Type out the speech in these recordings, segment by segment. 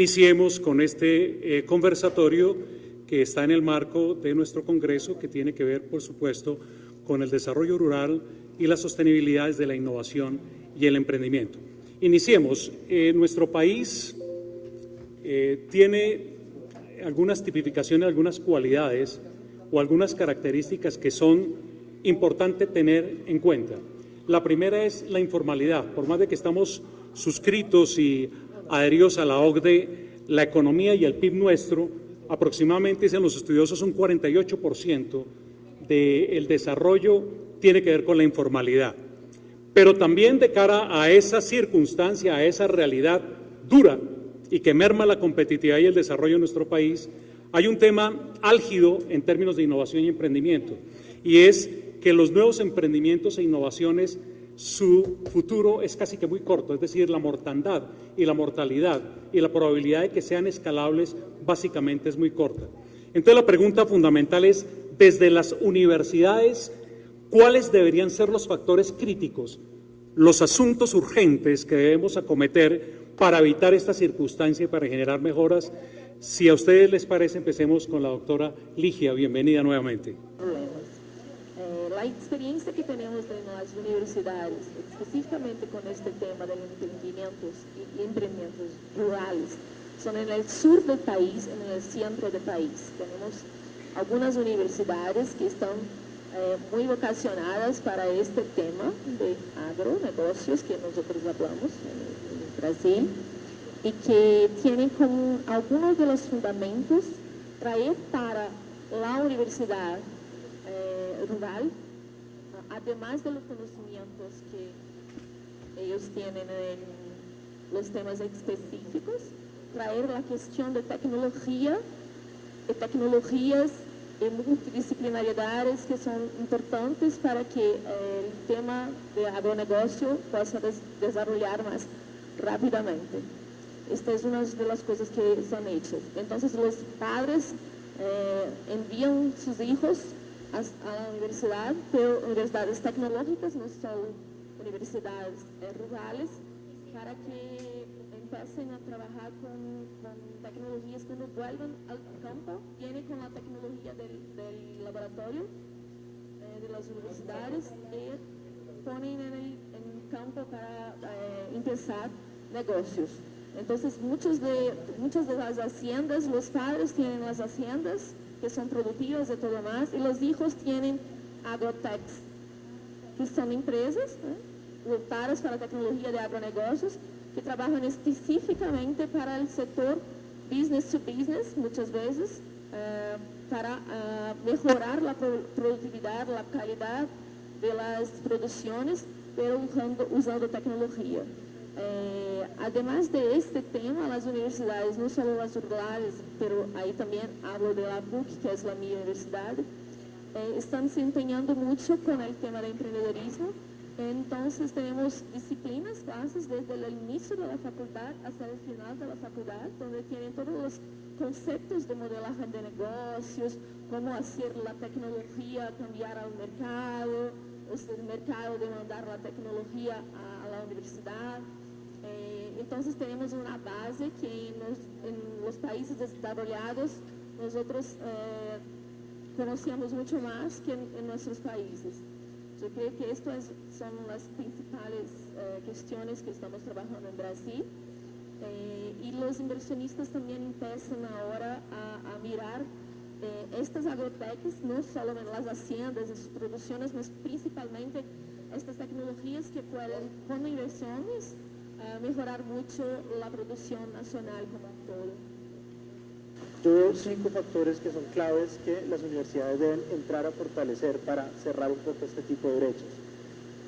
iniciemos con este conversatorio que está en el marco de nuestro Congreso, que tiene que ver, por supuesto, con el desarrollo rural y las sostenibilidades de la innovación y el emprendimiento. Iniciemos. Nuestro país tiene algunas tipificaciones, algunas cualidades o algunas características que son importantes tener en cuenta. La primera es la informalidad. Por más de que estamos suscritos y adheridos a la OCDE, la economía y el PIB nuestro, aproximadamente, dicen los estudiosos, un 48% del desarrollo tiene que ver con la informalidad. Pero también de cara a esa circunstancia, a esa realidad dura y que merma la competitividad y el desarrollo de nuestro país, hay un tema álgido en términos de innovación y emprendimiento, y es que los nuevos emprendimientos e innovaciones, su futuro es casi que muy corto, es decir, la mortandad y la mortalidad y la probabilidad de que sean escalables básicamente es muy corta. Entonces la pregunta fundamental es, desde las universidades, ¿cuáles deberían ser los factores críticos, los asuntos urgentes que debemos acometer para evitar esta circunstancia y para generar mejoras? Si a ustedes les parece, empecemos con la doctora Ligia. Bienvenida nuevamente. La experiencia que tenemos en las universidades, específicamente con este tema de emprendimientos y emprendimientos rurales, son en el sur del país, en el centro del país. Tenemos algunas universidades que están muy vocacionadas para este tema de agronegocios que nosotros hablamos en Brasil, y que tienen como algunos de los fundamentos traer para la universidad rural, además de los conocimientos que ellos tienen en los temas específicos, traer la cuestión de tecnología y tecnologías multidisciplinariedades que son importantes para que el tema de agronegocio pueda desarrollar más rápidamente. Esta es una de las cosas que son hechas. Entonces los padres envían sus hijos a la universidad, pero universidades tecnológicas, no solo universidades rurales, para que empiecen a trabajar con tecnologías. Cuando vuelvan al campo, vienen con la tecnología del laboratorio de las universidades y ponen en el campo para empezar negocios. Entonces, muchas de las haciendas, los padres tienen las haciendas que son productivas y todo más, y los hijos tienen agrotechs, que son empresas voltadas para la tecnología de agronegocios, que trabajan específicamente para el sector business to business, muchas veces, para mejorar la productividad, la calidad de las producciones, pero usando tecnología. Además de este tema, las universidades, no solo las rurales, pero ahí también hablo de la PUC, que es la mi universidad, están se empeñando mucho con el tema de emprendedorismo. Entonces tenemos disciplinas, clases desde el inicio de la facultad hasta el final de la facultad, donde tienen todos los conceptos de modelaje de negocios, cómo hacer la tecnología cambiar al mercado, el mercado demandar la tecnología a la universidad. Entonces tenemos una base que en los países desarrollados nosotros conocemos mucho más que en nuestros países. Yo creo que estas son las principales cuestiones que estamos trabajando en Brasil, y los inversionistas también empiezan ahora a mirar estas agrotecas, no solo en las haciendas, en sus producciones, mas principalmente estas tecnologías que pueden, con inversiones, mejorar mucho la producción nacional como un todo. Yo veo 5 factores que son claves que las universidades deben entrar a fortalecer para cerrar un poco este tipo de brechas.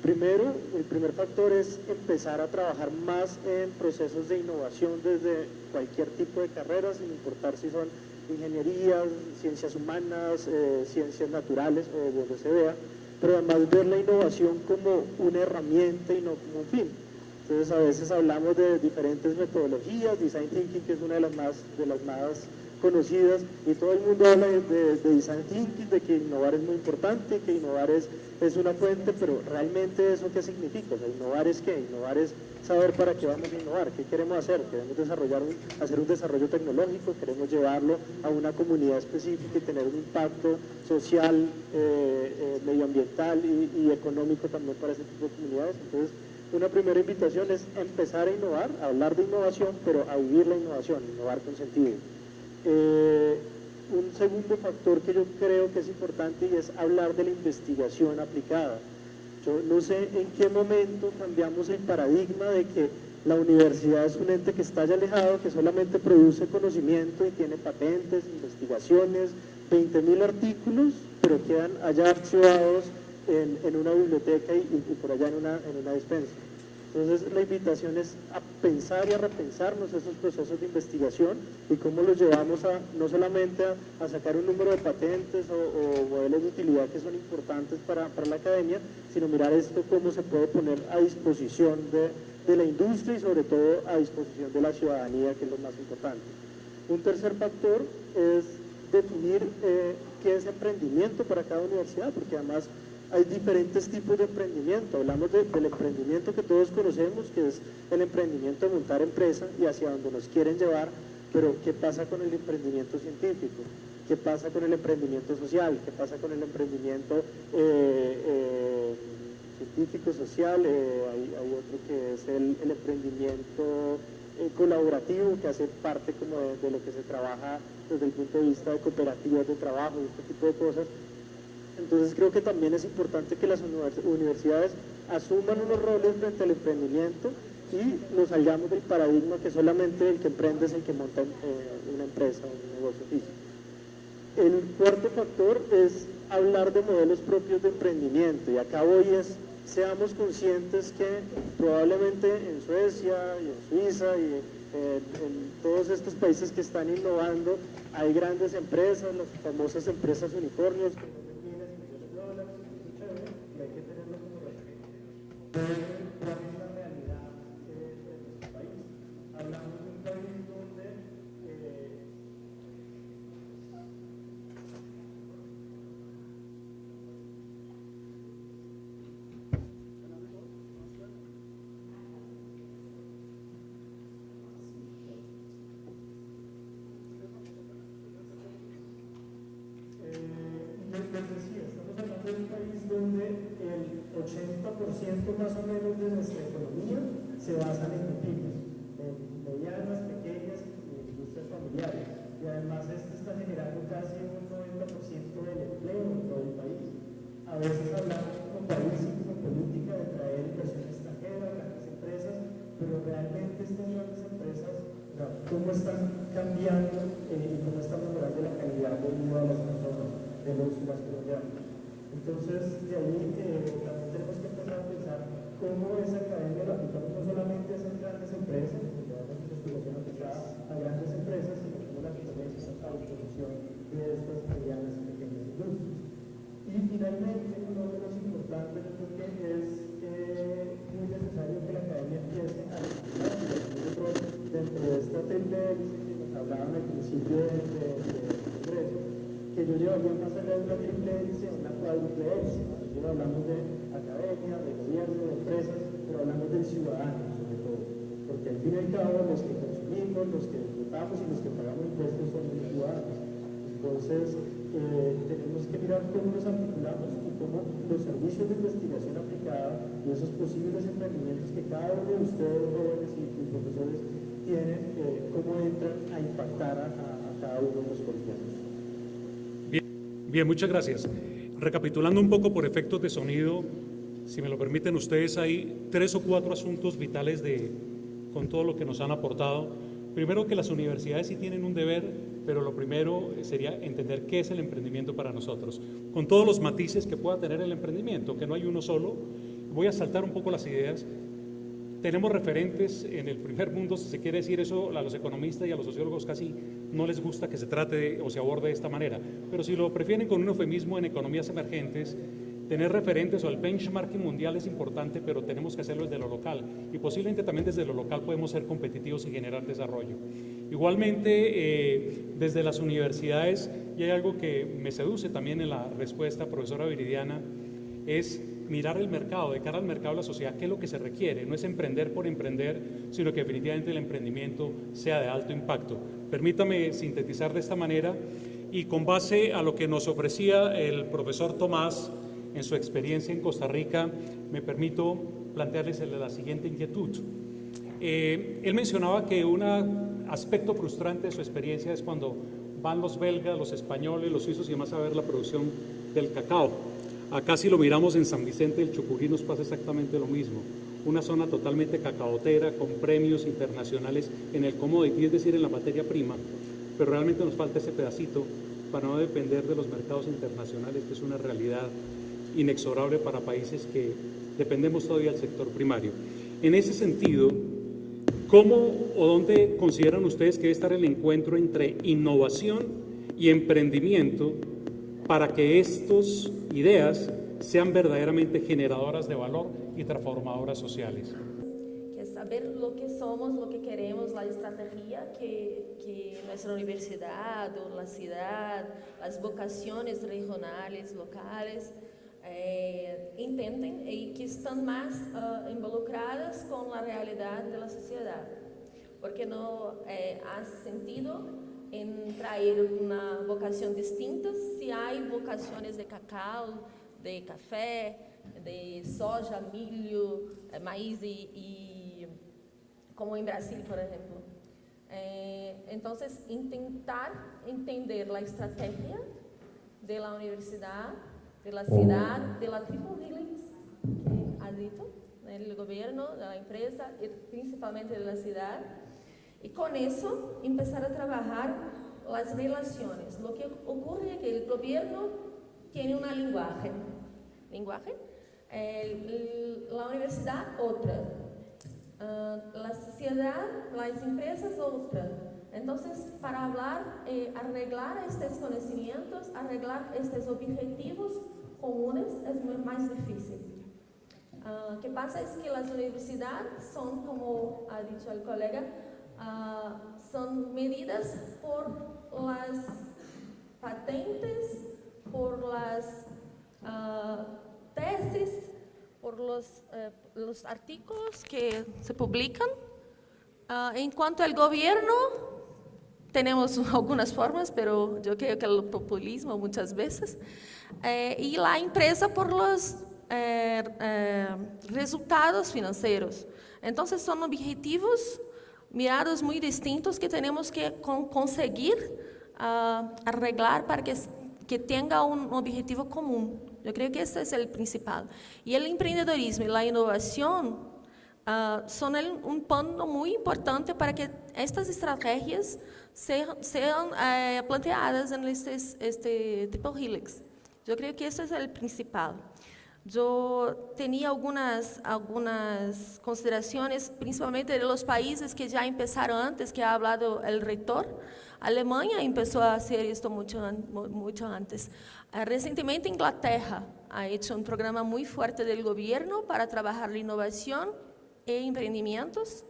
Primero, el primer factor es empezar a trabajar más en procesos de innovación desde cualquier tipo de carrera, sin importar si son ingenierías, ciencias humanas, ciencias naturales o donde se vea, pero además ver la innovación como una herramienta y no como un fin. Entonces a veces hablamos de diferentes metodologías, design thinking, que es una de las más conocidas, y todo el mundo habla de design thinking, de que innovar es muy importante, que innovar es una fuente, pero realmente ¿eso qué significa? O sea, ¿innovar es qué? Innovar es saber para qué vamos a innovar, qué queremos hacer. Queremos hacer un desarrollo tecnológico, queremos llevarlo a una comunidad específica y tener un impacto social, medioambiental y económico también para ese tipo de comunidades. Entonces, una primera invitación es empezar a innovar, a hablar de innovación, pero a vivir la innovación, innovar con sentido. Un segundo factor que yo creo que es importante y es hablar de la investigación aplicada. Yo no sé en qué momento cambiamos el paradigma de que la universidad es un ente que está ya alejado, que solamente produce conocimiento y tiene patentes, investigaciones, 20.000 artículos, pero quedan allá archivados en una biblioteca y por allá en una despensa. Entonces la invitación es a pensar y a repensarnos esos procesos de investigación y cómo los llevamos no solamente a sacar un número de patentes o modelos de utilidad que son importantes para la academia, sino mirar esto cómo se puede poner a disposición de la industria y sobre todo a disposición de la ciudadanía, que es lo más importante. Un tercer factor es definir qué es emprendimiento para cada universidad, porque además hay diferentes tipos de emprendimiento. Hablamos del emprendimiento que todos conocemos, que es el emprendimiento de montar empresa y hacia donde nos quieren llevar, pero ¿qué pasa con el emprendimiento científico? ¿Qué pasa con el emprendimiento social? ¿Qué pasa con el emprendimiento científico, social? Hay otro que es el emprendimiento colaborativo, que hace parte como de lo que se trabaja desde el punto de vista de cooperativas de trabajo y este tipo de cosas. Entonces creo que también es importante que las universidades asuman unos roles frente al emprendimiento y nos salgamos del paradigma que solamente el que emprende es el que monta una empresa o un negocio físico. El cuarto factor es hablar de modelos propios de emprendimiento, y acá hoy seamos conscientes que probablemente en Suecia y en Suiza y en todos estos países que están innovando hay grandes empresas, las famosas empresas unicornios, ¿cuál es la realidad de nuestro país? Hablamos de un país donde les decía, estamos hablando de un país donde el 80% más o menos de nuestra economía se basa en pymes, en medianas, pequeñas industrias familiares, y además esto está generando casi un 90% del empleo en todo el país. A veces hablamos como país y como política de traer inversión extranjera, grandes empresas, pero realmente estas grandes empresas, ¿cómo están cambiando y cómo están mejorando la calidad de vida de las personas, de los colombianos? Entonces, de ahí también tenemos que empezar a pensar cómo esa academia la aplicamos no solamente a esas grandes empresas, porque llevamos investigación aplicada a grandes empresas, sino cómo la aplicamos a la disposición de estas medianas y pequeñas industrias. Y finalmente, uno de los importantes, yo creo que es muy necesario que la academia empiece a desarrollar dentro de esta tendencia que nos hablaban al principio del Congreso, que yo llevaría más allá de una triple hélice, una cuádruple hélice. Nosotros hablamos de academia, de gobierno, de empresas, pero hablamos del ciudadano sobre todo, porque al fin y al cabo los que consumimos, los que votamos y los que pagamos impuestos son los ciudadanos. Entonces tenemos que mirar cómo nos articulamos y cómo los servicios de investigación aplicada y esos posibles emprendimientos que cada uno de ustedes, jóvenes y profesores, tienen, cómo entran a impactar a cada uno de los colombianos. Bien, muchas gracias. Recapitulando un poco por efectos de sonido, si me lo permiten ustedes, hay 3 o 4 asuntos vitales con todo lo que nos han aportado. Primero, que las universidades sí tienen un deber, pero lo primero sería entender qué es el emprendimiento para nosotros, con todos los matices que pueda tener el emprendimiento, que no hay uno solo. Voy a saltar un poco las ideas. Tenemos referentes en el primer mundo, si se quiere decir eso, a los economistas y a los sociólogos casi no les gusta que se trate o se aborde de esta manera, pero si lo prefieren con un eufemismo, en economías emergentes, tener referentes o el benchmarking mundial es importante, pero tenemos que hacerlo desde lo local, y posiblemente también desde lo local podemos ser competitivos y generar desarrollo. Igualmente, desde las universidades, y hay algo que me seduce también en la respuesta, profesora Viridiana, es mirar el mercado, de cara al mercado de la sociedad, qué es lo que se requiere. No es emprender por emprender, sino que definitivamente el emprendimiento sea de alto impacto. Permítame sintetizar de esta manera y con base a lo que nos ofrecía el profesor Tomás en su experiencia en Costa Rica, me permito plantearles la siguiente inquietud. Él mencionaba que un aspecto frustrante de su experiencia es cuando van los belgas, los españoles, los suizos y demás a ver la producción del cacao. Acá si lo miramos en San Vicente del Chucurí nos pasa exactamente lo mismo. Una zona totalmente cacaotera, con premios internacionales en el commodity, es decir, en la materia prima, pero realmente nos falta ese pedacito para no depender de los mercados internacionales, que es una realidad inexorable para países que dependemos todavía del sector primario. En ese sentido, ¿cómo o dónde consideran ustedes que debe estar el encuentro entre innovación y emprendimiento para que estas ideas sean verdaderamente generadoras de valor y transformadoras sociales? Que es saber lo que somos, lo que queremos, la estrategia que nuestra universidad o la ciudad, las vocaciones regionales, locales, intenten y que están más involucradas con la realidad de la sociedad. Porque no ha sentido en traer una vocación distinta si hay vocaciones de cacao, de café, de soja, milho, maíz y como en Brasil, por ejemplo. Entonces, intentar entender la estrategia de la universidad, de la ciudad, de la Triple Helix, que ha dicho, del gobierno, de la empresa y principalmente de la ciudad. Y con eso empezar a trabajar las relaciones. Lo que ocurre es que el gobierno tiene un lenguaje, la universidad otra, la sociedad, las empresas otra. Entonces, para hablar, arreglar estos conocimientos, arreglar estos objetivos comunes es más difícil. Lo que pasa es que las universidades son, como ha dicho el colega, son medidas por las patentes, por las tesis, por los artículos que se publican. En cuanto al gobierno, tenemos algunas formas, pero yo creo que el populismo muchas veces, y la empresa por los resultados financieros. Entonces son objetivos mirados muy distintos que tenemos que conseguir arreglar para que tenga un objetivo común. Yo creo que ese es el principal. Y el emprendedorismo y la innovación son un punto muy importante para que estas estrategias sean planteadas en este Triple Helix. Yo creo que ese es el principal. Yo tenía algunas consideraciones, principalmente de los países que ya empezaron antes, que ha hablado el rector. Alemania empezó a hacer esto mucho antes. Recientemente Inglaterra ha hecho un programa muy fuerte del gobierno para trabajar la innovación e emprendimientos,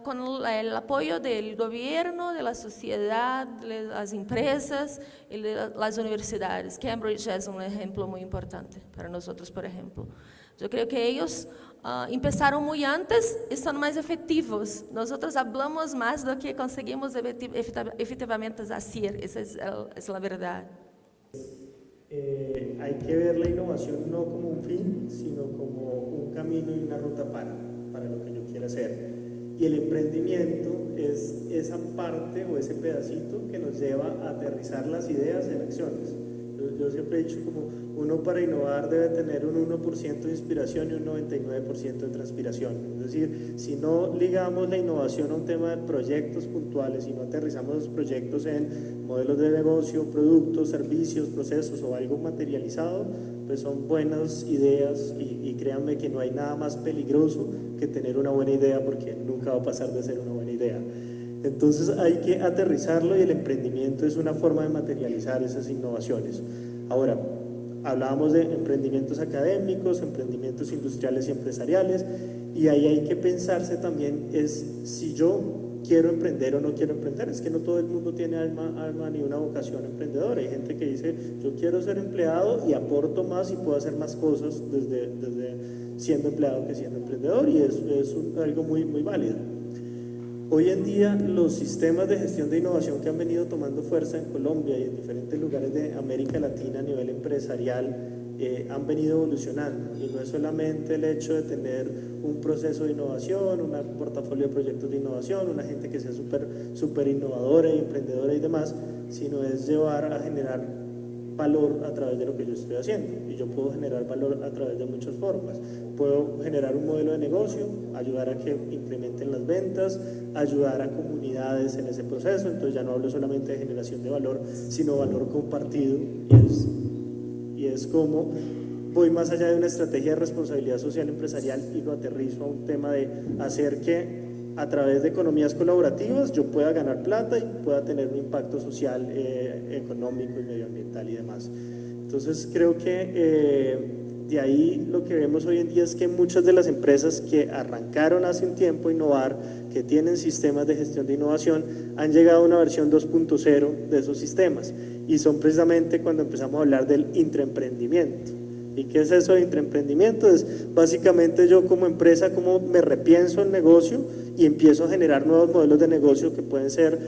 con el apoyo del gobierno, de la sociedad, de las empresas y de las universidades. Cambridge es un ejemplo muy importante para nosotros, por ejemplo. Yo creo que ellos empezaron muy antes y son más efectivos. Nosotros hablamos más do que conseguimos efectivamente hacer. Esa es la verdad. Hay que ver la innovación no como un fin, sino como un camino y una ruta para lo que yo quiera hacer. Y el emprendimiento es esa parte o ese pedacito que nos lleva a aterrizar las ideas en acciones. Yo siempre he dicho como uno para innovar debe tener un 1% de inspiración y un 99% de transpiración. Es decir, si no ligamos la innovación a un tema de proyectos puntuales y no aterrizamos los proyectos en modelos de negocio, productos, servicios, procesos o algo materializado, pues son buenas ideas y créanme que no hay nada más peligroso que tener una buena idea, porque nunca va a pasar de ser una buena idea. Entonces hay que aterrizarlo y el emprendimiento es una forma de materializar esas innovaciones. Ahora, hablábamos de emprendimientos académicos, emprendimientos industriales y empresariales, y ahí hay que pensarse también es si yo quiero emprender o no quiero emprender. Es que no todo el mundo tiene alma ni una vocación emprendedora. Hay gente que dice, yo quiero ser empleado y aporto más y puedo hacer más cosas desde siendo empleado que siendo emprendedor, y es algo muy válido. Hoy en día los sistemas de gestión de innovación que han venido tomando fuerza en Colombia y en diferentes lugares de América Latina a nivel empresarial han venido evolucionando, y no es solamente el hecho de tener un proceso de innovación, un portafolio de proyectos de innovación, una gente que sea súper innovadora y emprendedora y demás, sino es llevar a generar valor a través de lo que yo estoy haciendo, y yo puedo generar valor a través de muchas formas. Puedo generar un modelo de negocio, ayudar a que incrementen las ventas, ayudar a comunidades en ese proceso. Entonces ya no hablo solamente de generación de valor, sino valor compartido, y es como voy más allá de una estrategia de responsabilidad social empresarial y lo aterrizo a un tema de hacer que a través de economías colaborativas yo pueda ganar plata y pueda tener un impacto social, económico y medioambiental y demás. Entonces creo que de ahí lo que vemos hoy en día es que muchas de las empresas que arrancaron hace un tiempo a innovar, que tienen sistemas de gestión de innovación, han llegado a una versión 2.0 de esos sistemas, y son precisamente cuando empezamos a hablar del intraemprendimiento. ¿Y qué es eso de intraemprendimiento? Es básicamente yo como empresa, cómo me repienso el negocio y empiezo a generar nuevos modelos de negocio que pueden ser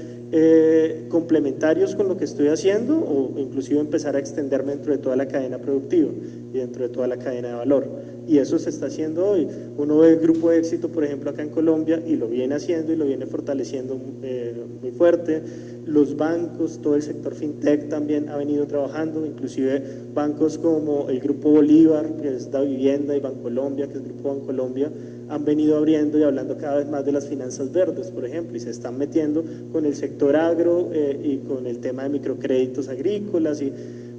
complementarios con lo que estoy haciendo, o inclusive empezar a extenderme dentro de toda la cadena productiva y dentro de toda la cadena de valor. Y eso se está haciendo hoy. Uno ve el Grupo de Éxito, por ejemplo, acá en Colombia, y lo viene haciendo y lo viene fortaleciendo muy fuerte. Los bancos, todo el sector fintech también ha venido trabajando, inclusive bancos como el Grupo Bolívar, que es Da Vivienda, y Bancolombia, que es Grupo Bancolombia, han venido abriendo y hablando cada vez más de las finanzas verdes, por ejemplo, y se están metiendo con el sector agro y con el tema de microcréditos agrícolas,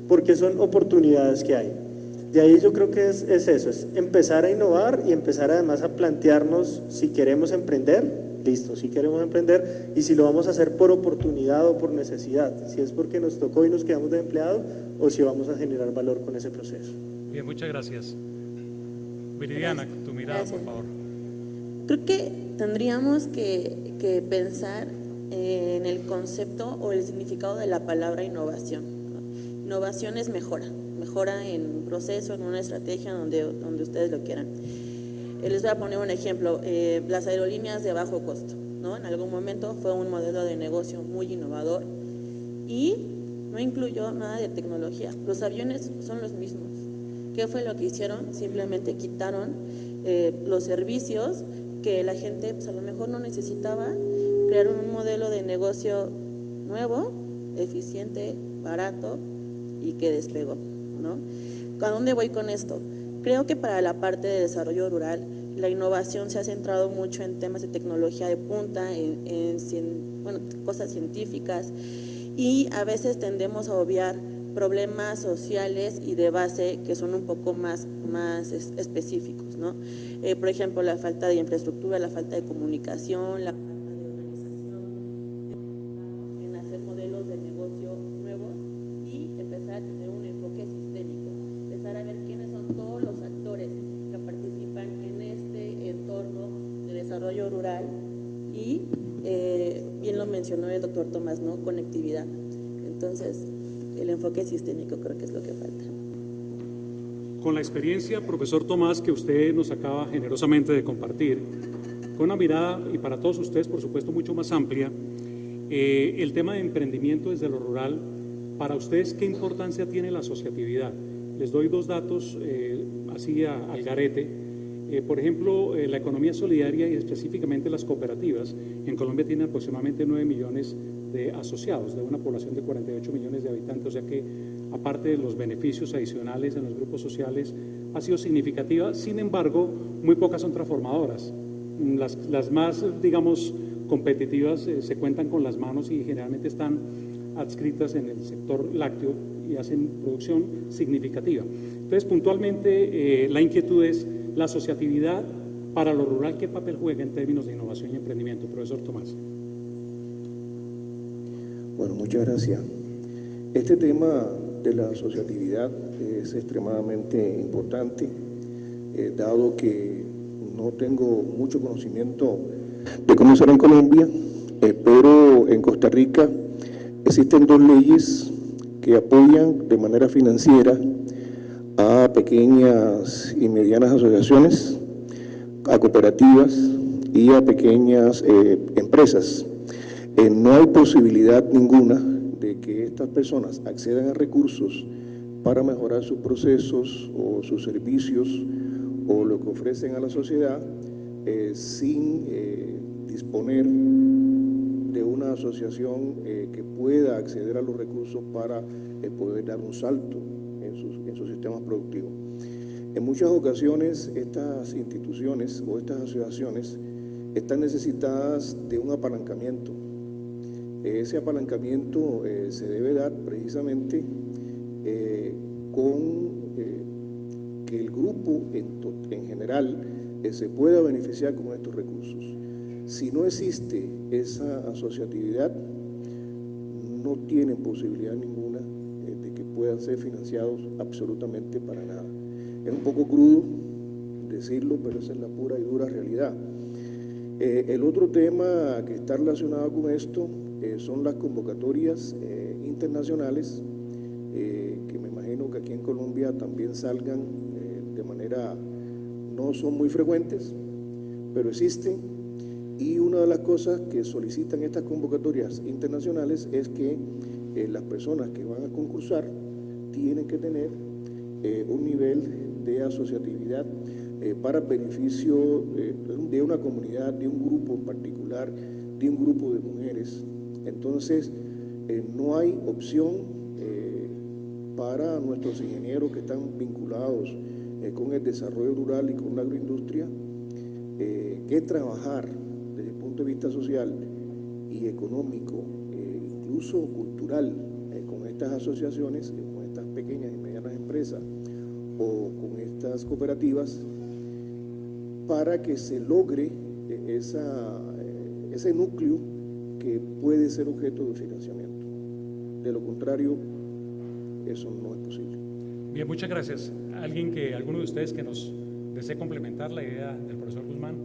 porque son oportunidades que hay. De ahí yo creo que es eso, es empezar a innovar y empezar además a plantearnos si queremos emprender, listo, si queremos emprender, y si lo vamos a hacer por oportunidad o por necesidad, si es porque nos tocó y nos quedamos de empleado, o si vamos a generar valor con ese proceso. Bien, muchas gracias. Viridiana, tu mirada, por favor. Creo que tendríamos que pensar en el concepto o el significado de la palabra innovación, ¿no? Innovación es mejora en un proceso, en una estrategia, donde ustedes lo quieran. Les voy a poner un ejemplo, las aerolíneas de bajo costo, ¿no? En algún momento fue un modelo de negocio muy innovador y no incluyó nada de tecnología. Los aviones son los mismos. ¿Qué fue lo que hicieron? Simplemente quitaron los servicios que la gente pues, a lo mejor no necesitaba, crearon un modelo de negocio nuevo, eficiente, barato y que despegó, ¿no? ¿A dónde voy con esto? Creo que para la parte de desarrollo rural, la innovación se ha centrado mucho en temas de tecnología de punta, en cosas científicas, y a veces tendemos a obviar problemas sociales y de base que son un poco más específicos, ¿no? Por ejemplo, la falta de infraestructura, la falta de comunicación, la falta de organización, en hacer modelos de negocio nuevos y empezar a tener un enfoque sistémico, empezar a ver quiénes son todos los actores que participan en este entorno de desarrollo rural y, bien lo mencionó el doctor Tomás, ¿no? Conectividad. Entonces, el enfoque sistémico creo que es lo que falta. Con la experiencia, profesor Tomás, que usted nos acaba generosamente de compartir, con una mirada, y para todos ustedes, por supuesto, mucho más amplia, el tema de emprendimiento desde lo rural, para ustedes, ¿qué importancia tiene la asociatividad? Les doy dos datos así al garete. Por ejemplo, la economía solidaria y específicamente las cooperativas en Colombia tienen aproximadamente 9 millones de asociados, de una población de 48 millones de habitantes, o sea que aparte de los beneficios adicionales en los grupos sociales, ha sido significativa. Sin embargo, muy pocas son transformadoras. Las más, digamos, competitivas se cuentan con las manos y generalmente están adscritas en el sector lácteo y hacen producción significativa. Entonces, puntualmente, la inquietud es la asociatividad para lo rural, ¿qué papel juega en términos de innovación y emprendimiento? Profesor Tomás. Bueno, muchas gracias. Este tema de la asociatividad es extremadamente importante, dado que no tengo mucho conocimiento de cómo será en Colombia. pero en Costa Rica existen 2 leyes que apoyan de manera financiera a pequeñas y medianas asociaciones, a cooperativas y a pequeñas empresas. No hay posibilidad ninguna de que estas personas accedan a recursos para mejorar sus procesos o sus servicios o lo que ofrecen a la sociedad sin disponer de una asociación que pueda acceder a los recursos para poder dar un salto en sus sistemas productivos. En muchas ocasiones estas instituciones o estas asociaciones están necesitadas de un apalancamiento. Ese apalancamiento se debe dar precisamente con que el grupo en general se pueda beneficiar con estos recursos. Si no existe esa asociatividad, no tienen posibilidad ninguna de que puedan ser financiados absolutamente para nada. Es un poco crudo decirlo, pero esa es la pura y dura realidad. El otro tema que está relacionado con esto son las convocatorias internacionales, que me imagino que aquí en Colombia también salgan de manera, no son muy frecuentes, pero existen. Y una de las cosas que solicitan estas convocatorias internacionales es que las personas que van a concursar tienen que tener un nivel de asociatividad para beneficio de una comunidad, de un grupo en particular, de un grupo de mujeres. Entonces, no hay opción para nuestros ingenieros que están vinculados con el desarrollo rural y con la agroindustria, que trabajar desde el punto de vista social y económico, incluso cultural, con estas asociaciones, con estas pequeñas y medianas empresas o con estas cooperativas, para que se logre ese núcleo que puede ser objeto de financiamiento. De lo contrario, eso no es posible. Bien, muchas gracias. ¿Alguno de ustedes que nos desee complementar la idea del profesor Guzmán?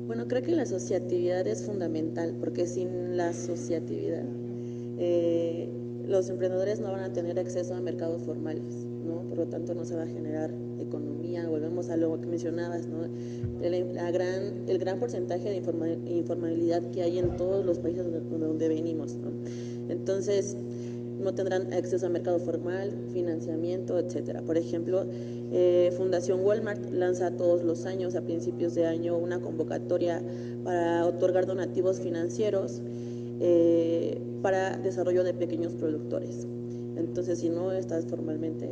Bueno, creo que la asociatividad es fundamental, porque sin la asociatividad los emprendedores no van a tener acceso a mercados formales, ¿no? Por lo tanto, no se va a generar economía. Volvemos a lo que mencionabas, ¿no? El gran porcentaje de informalidad que hay en todos los países donde venimos, ¿no? Entonces, no tendrán acceso a mercado formal, financiamiento, etcétera. Por ejemplo, Fundación Walmart lanza todos los años, a principios de año, una convocatoria para otorgar donativos financieros para desarrollo de pequeños productores. Entonces, si no estás formalmente,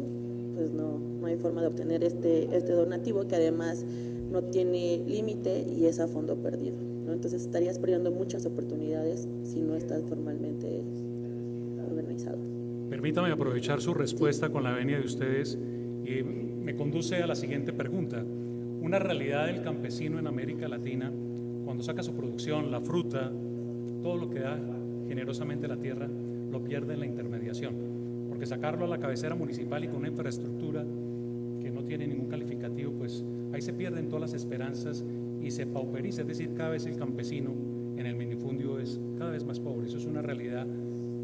pues no hay forma de obtener este donativo, que además no tiene límite y es a fondo perdido, ¿no? Entonces, estarías perdiendo muchas oportunidades si no estás formalmente organizado. Permítame aprovechar su respuesta con la venia de ustedes y me conduce a la siguiente pregunta. Una realidad del campesino en América Latina, cuando saca su producción, la fruta, todo lo que da generosamente la tierra, lo pierde en la intermediación, porque sacarlo a la cabecera municipal y con una infraestructura que no tiene ningún calificativo, pues ahí se pierden todas las esperanzas y se pauperiza, es decir, cada vez el campesino en el minifundio es cada vez más pobre. Eso es una realidad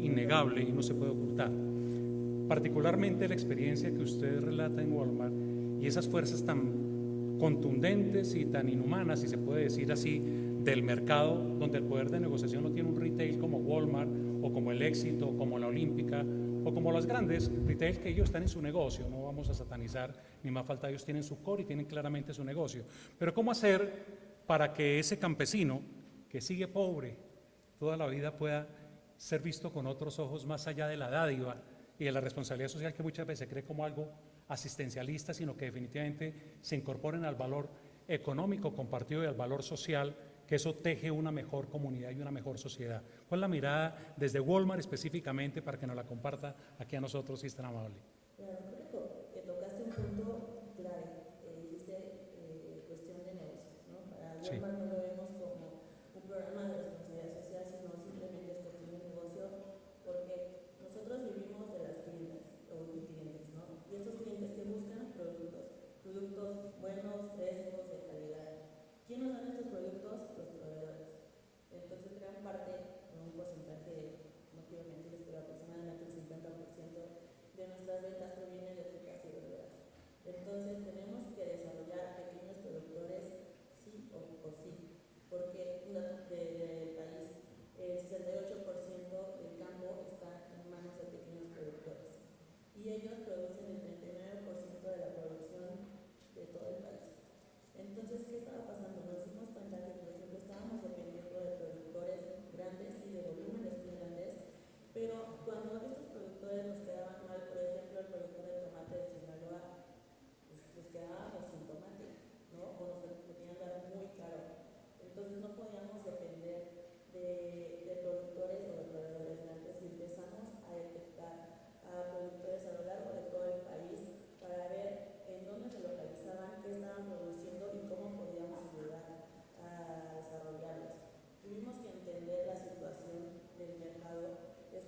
innegable y no se puede ocultar. Particularmente la experiencia que usted relata en Walmart y esas fuerzas tan contundentes y tan inhumanas, si se puede decir así, del mercado, donde el poder de negociación lo tiene un retail como Walmart o como el Éxito, o como la Olímpica o como las grandes retail, que ellos están en su negocio, no vamos a satanizar, ni más falta, ellos tienen su core y tienen claramente su negocio. Pero ¿cómo hacer para que ese campesino que sigue pobre toda la vida pueda ser visto con otros ojos más allá de la dádiva y de la responsabilidad social que muchas veces se cree como algo asistencialista, sino que definitivamente se incorporen al valor económico compartido y al valor social, que eso teje una mejor comunidad y una mejor sociedad? ¿Cuál es la mirada desde Walmart específicamente para que nos la comparta aquí a nosotros, si es tan amable? Claro, correcto. Tocaste un punto clave, dijiste cuestión de negocio, ¿no? Para Walmart no lo vemos como un programa de responsabilidad social, sino simplemente es cuestión de negocio, porque nosotros vivimos de las tiendas o de clientes, ¿no? Y estos clientes que buscan productos buenos, frescos, de calidad. ¿Quién nos dan estos productos? Los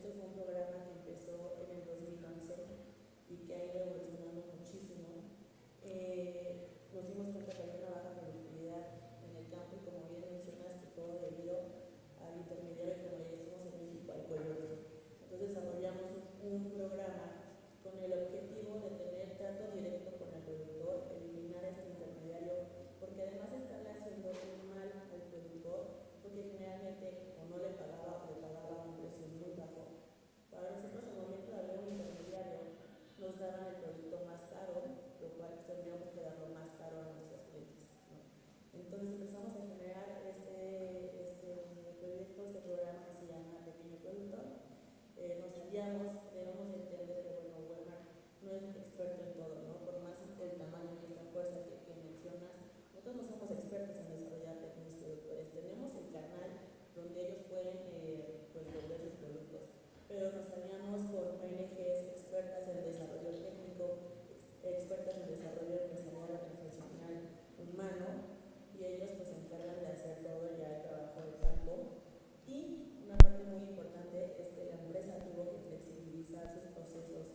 Este fue un programa que empezó en el 2011 y que ha ido evolucionando muchísimo. Nos dimos cuenta que había una baja productividad en el campo y, como bien mencionaste, todo debido al intermediario que hoy decimos en México, al coyote. Entonces desarrollamos un programa con el objetivo de tener trato directo con el productor, eliminar este intermediario, porque además de estarle haciendo un mal al productor, porque generalmente o no le pagaba o le pagaba a un precio muy bajo. Para nosotros, al momento de haber un intermediario, nos daban el producto más caro, lo cual tendríamos que darlo más caro a nuestros clientes, ¿no? Entonces empezamos a generar este proyecto, este programa que se llama Pequeño Productor. Nos guiamos, debemos entender que, bueno, Walmart no es un experto en todo, ¿no? Por más el tamaño y esta fuerza que mencionas, nosotros no somos expertos en desarrollar pequeños productores. Tenemos el canal donde ellos pueden pues, vender sus productos, pero nos aliamos con ONGs expertas en desarrollo técnico, expertas en desarrollo empresarial, profesional, humano, y ellos pues se encargan de hacer todo ya el trabajo de campo. Y una parte muy importante es que la empresa tuvo que flexibilizar sus procesos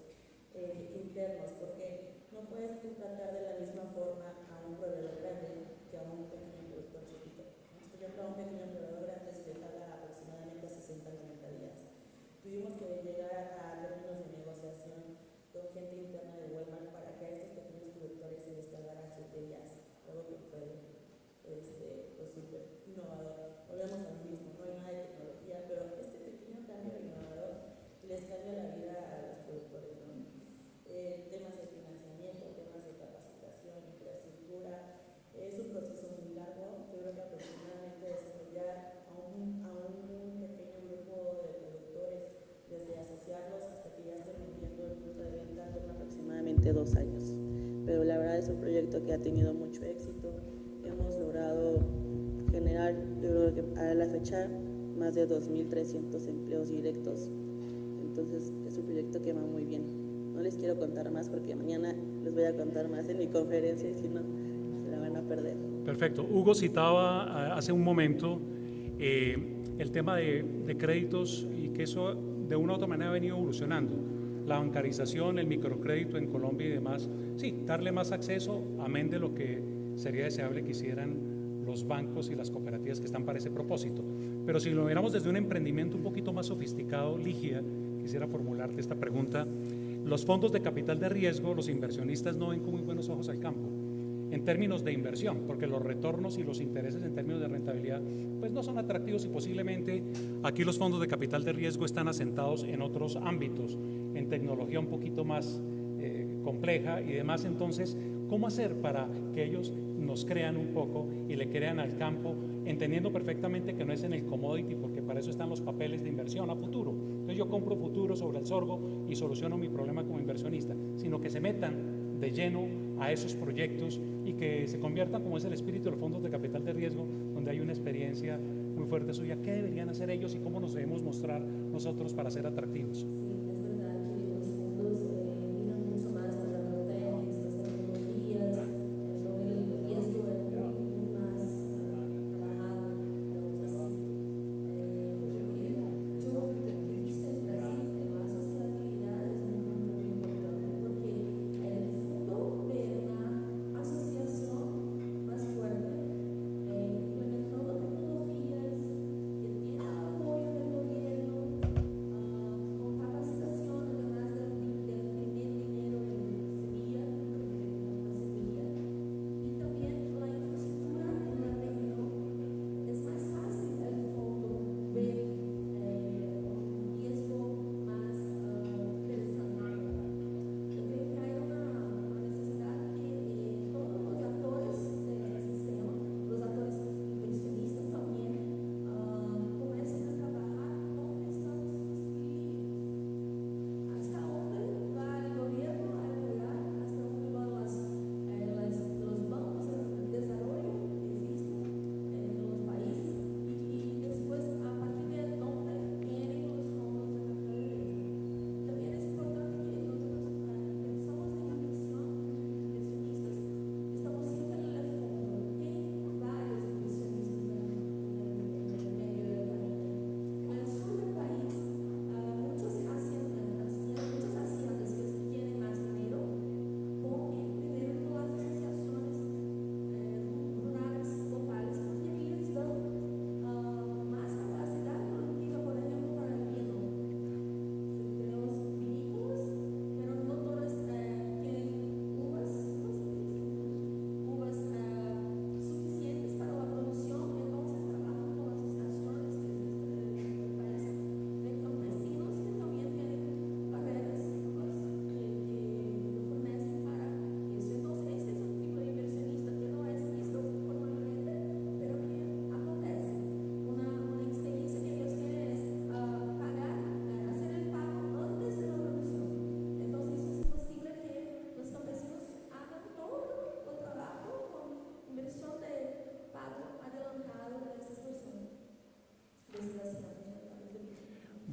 internos, porque no puedes tú tratar de la misma forma a un proveedor grande que a un pequeño productor chiquito. Por ejemplo, a un pequeño proveedor grande se le paga aproximadamente 60-90 días. Tuvimos que llegar a términos de negociación con gente interna de Walmart para que a estos pequeños productores se les pagara 7 días, algo que fue pues súper innovador. Volvemos a lo mismo, no hay nada de tecnología, pero este pequeño cambio innovador les cambia la vida a los productores, ¿no? Temas de financiamiento, temas de capacitación, infraestructura, es un proceso muy largo. Yo creo que aproximadamente desarrollar a un pequeño grupo de productores, desde asociarlos hasta que ya estén viviendo el punto de venta, toma aproximadamente 2 años. Pero la verdad es un proyecto que ha tenido mucho éxito. Hemos logrado generar, yo creo que a la fecha, más de 2.300 empleos directos. Entonces es un proyecto que va muy bien. No les quiero contar más porque mañana les voy a contar más en mi conferencia y si no, se la van a perder. Perfecto. Hugo citaba hace un momento el tema de créditos y que eso de una u otra manera ha venido evolucionando. La bancarización, el microcrédito en Colombia y demás. Sí, darle más acceso, amén de lo que sería deseable que hicieran los bancos y las cooperativas que están para ese propósito. Pero si lo viéramos desde un emprendimiento un poquito más sofisticado, Ligia, quisiera formularte esta pregunta. Los fondos de capital de riesgo, los inversionistas no ven con muy buenos ojos al campo en términos de inversión, porque los retornos y los intereses en términos de rentabilidad pues no son atractivos y posiblemente aquí los fondos de capital de riesgo están asentados en otros ámbitos, en tecnología un poquito más compleja y demás. Entonces, ¿cómo hacer para que ellos nos crean un poco y le crean al campo, entendiendo perfectamente que no es en el commodity, porque para eso están los papeles de inversión a futuro? Entonces yo compro futuro sobre el sorgo y soluciono mi problema como inversionista, sino que se metan de lleno a esos proyectos y que se conviertan, como es el espíritu de los fondos de capital de riesgo, donde hay una experiencia muy fuerte suya. ¿Qué deberían hacer ellos y cómo nos debemos mostrar nosotros para ser atractivos? Con